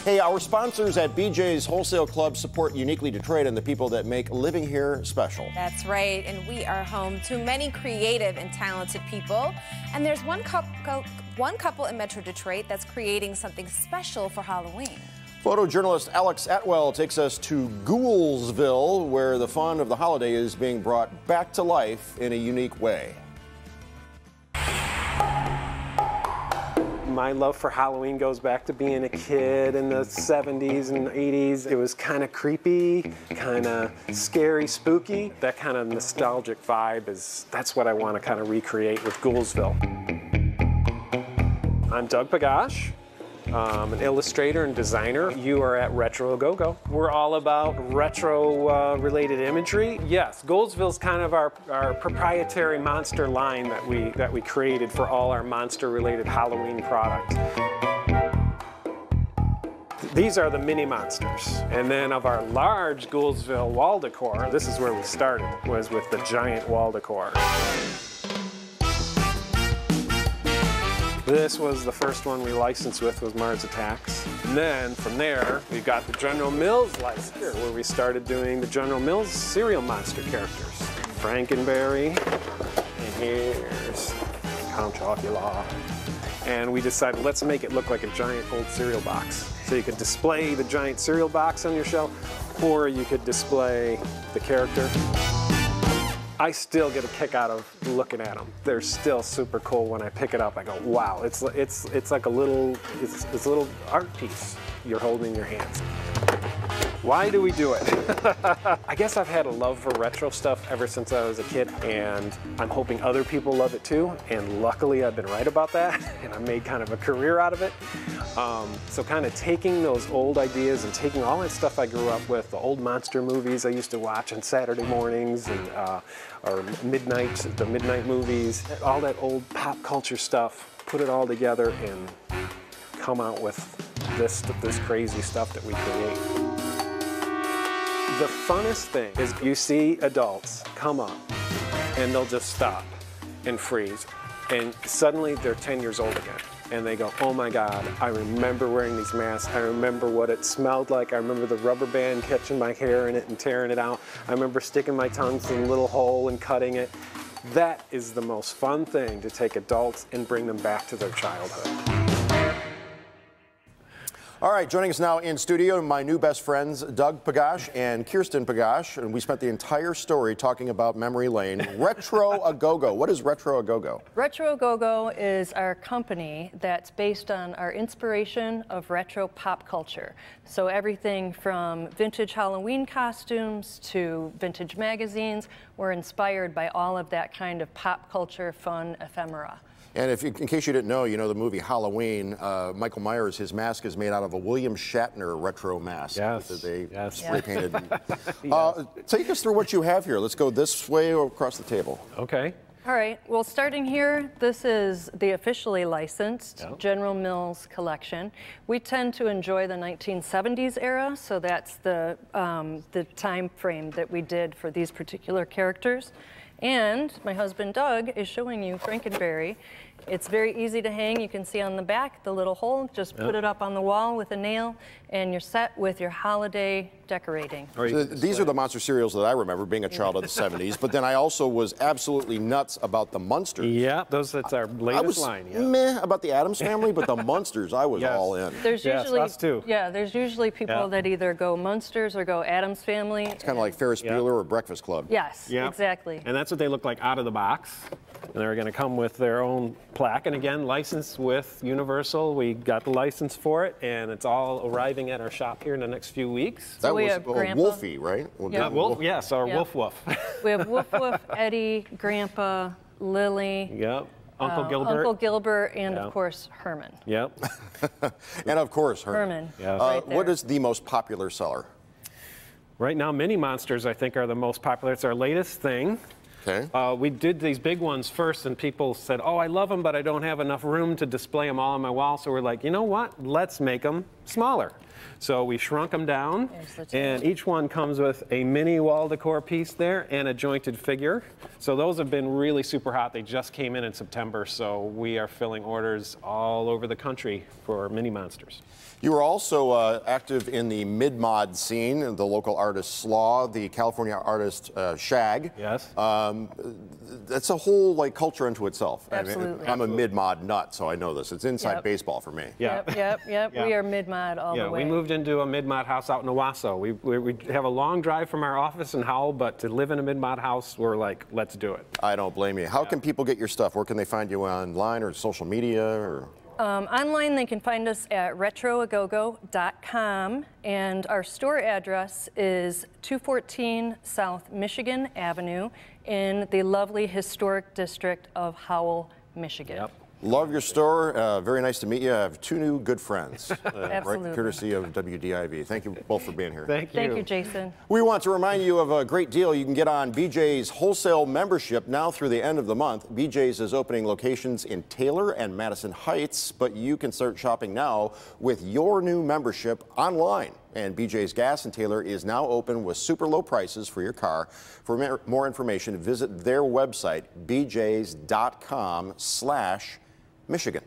Hey, our sponsors at BJ's Wholesale Club support Uniquely Detroit and the people that make living here special. That's right, and we are home to many creative and talented people. And there's one couple in Metro Detroit that's creating something special for Halloween. Photojournalist Alex Atwell takes us to Ghoulsville, where the fun of the holiday is being brought back to life in a unique way. My love for Halloween goes back to being a kid in the 70s and 80s. It was kind of creepy, kind of scary, spooky. That kind of nostalgic vibe that's what I want to kind of recreate with Ghoulsville. I'm Doug Pagacz. I'm an illustrator and designer. You are at Retro A Go-Go. We're all about retro-related imagery. Yes, Ghoulsville's kind of our proprietary monster line that we created for all our monster-related Halloween products. These are the mini monsters. And then of our large Ghoulsville wall decor, this is where we started, was with the giant wall decor. This was the first one we licensed with Mars Attacks. And then from there, we've got the General Mills license, where we started doing the General Mills cereal monster characters. Frankenberry, and here's Count Chocula. And we decided, let's make it look like a giant old cereal box. So you could display the giant cereal box on your shelf, or you could display the character. I still get a kick out of looking at them. They're still super cool when I pick it up. I go, wow, it's like a little art piece you're holding in your hands. Why do we do it? I guess I've had a love for retro stuff ever since I was a kid, and I'm hoping other people love it too, and luckily I've been right about that, and I made kind of a career out of it. So kind of taking those old ideas and taking all that stuff I grew up with, the old monster movies I used to watch on Saturday mornings, and or the midnight movies, all that old pop culture stuff, put it all together and come out with this crazy stuff that we create. The funnest thing is you see adults come up and they'll just stop and freeze, and suddenly they're 10 years old again. And they go, oh my God, I remember wearing these masks. I remember what it smelled like. I remember the rubber band catching my hair in it and tearing it out. I remember sticking my tongue through a little hole and cutting it. That is the most fun thing, to take adults and bring them back to their childhood. All right, joining us now in studio, my new best friends, Doug Pagacz and Kirsten Pagacz, and we spent the entire story talking about memory lane. Retro A Go-Go. What is Retro A Go-Go? Retro A Go-Go is our company that's based on our inspiration of retro pop culture. So everything from vintage Halloween costumes to vintage magazines, we're inspired by all of that kind of pop culture fun ephemera. And in case you didn't know, you know the movie Halloween, Michael Myers, his mask is made out of a William Shatner retro mask. Yes. That they yes. spray painted. Yes. Take us through what you have here. Let's go this way or across the table. Okay. All right, well, starting here, this is the officially licensed General Mills collection. We tend to enjoy the 1970s era, so that's the time frame that we did for these particular characters. And my husband Doug is showing you Frankenberry. It's very easy to hang. You can see on the back the little hole. Just put it up on the wall with a nail, and you're set with your holiday decorating. So these are the monster cereals that I remember being a child of the 70s, but then I also was absolutely nuts about the Munsters. Yeah, that's our latest line. I was meh about the Addams Family, but the Munsters, I was all in. There's usually, us too. Yeah, there's usually people that either go Munsters or go Addams Family. It's kind of like Ferris Bueller or Breakfast Club. Yes, exactly. And that's what they look like out of the box. And they're going to come with their own plaque, and again, licensed with Universal. We got the license for it, and it's all arriving at our shop here in the next few weeks. That we was have Grandpa. Wolfie, right? Wolf, yes, our Woof Woof. We have Woof Woof, Eddie, Grandpa, Lily. Yep. Uncle Gilbert. Uncle Gilbert, and of course, Herman. Yep. And of course, Herman. Right there. What is the most popular seller? Right now, Mini Monsters, I think, are the most popular. It's our latest thing. Okay. We did these big ones first, and people said, oh, I love them, but I don't have enough room to display them all on my wall. So we're like, you know what? Let's make them smaller. So we shrunk them down, There's the and each one comes with a mini wall decor piece there and a jointed figure. So those have been really super hot. They just came in September, so we are filling orders all over the country for mini monsters. You were also active in the mid-mod scene, the local artist Slaw, the California artist Shag. Yes. That's a whole culture unto itself. Absolutely. I'm a mid-mod nut, so I know this. It's inside baseball for me. Yeah. Yep. Yeah. We are mid-mod all the way. We moved into a mid-mod house out in Owasso. We have a long drive from our office in Howell, but to live in a mid-mod house, we're like, let's do it. I don't blame you. How can people get your stuff? Where can they find you online or social media? Or? Online, they can find us at retroagogo.com, and our store address is 214 South Michigan Avenue in the lovely historic district of Howell, Michigan. Yep. Love your store. Very nice to meet you. I have two new good friends, Absolutely. right, courtesy of WDIV. Thank you both for being here. Thank you. Thank you, Jason. We want to remind you of a great deal you can get on BJ's wholesale membership now through the end of the month. BJ's is opening locations in Taylor and Madison Heights, but you can start shopping now with your new membership online. And BJ's Gas in Taylor is now open with super low prices for your car. For more information, visit their website, bjs.com/Michigan.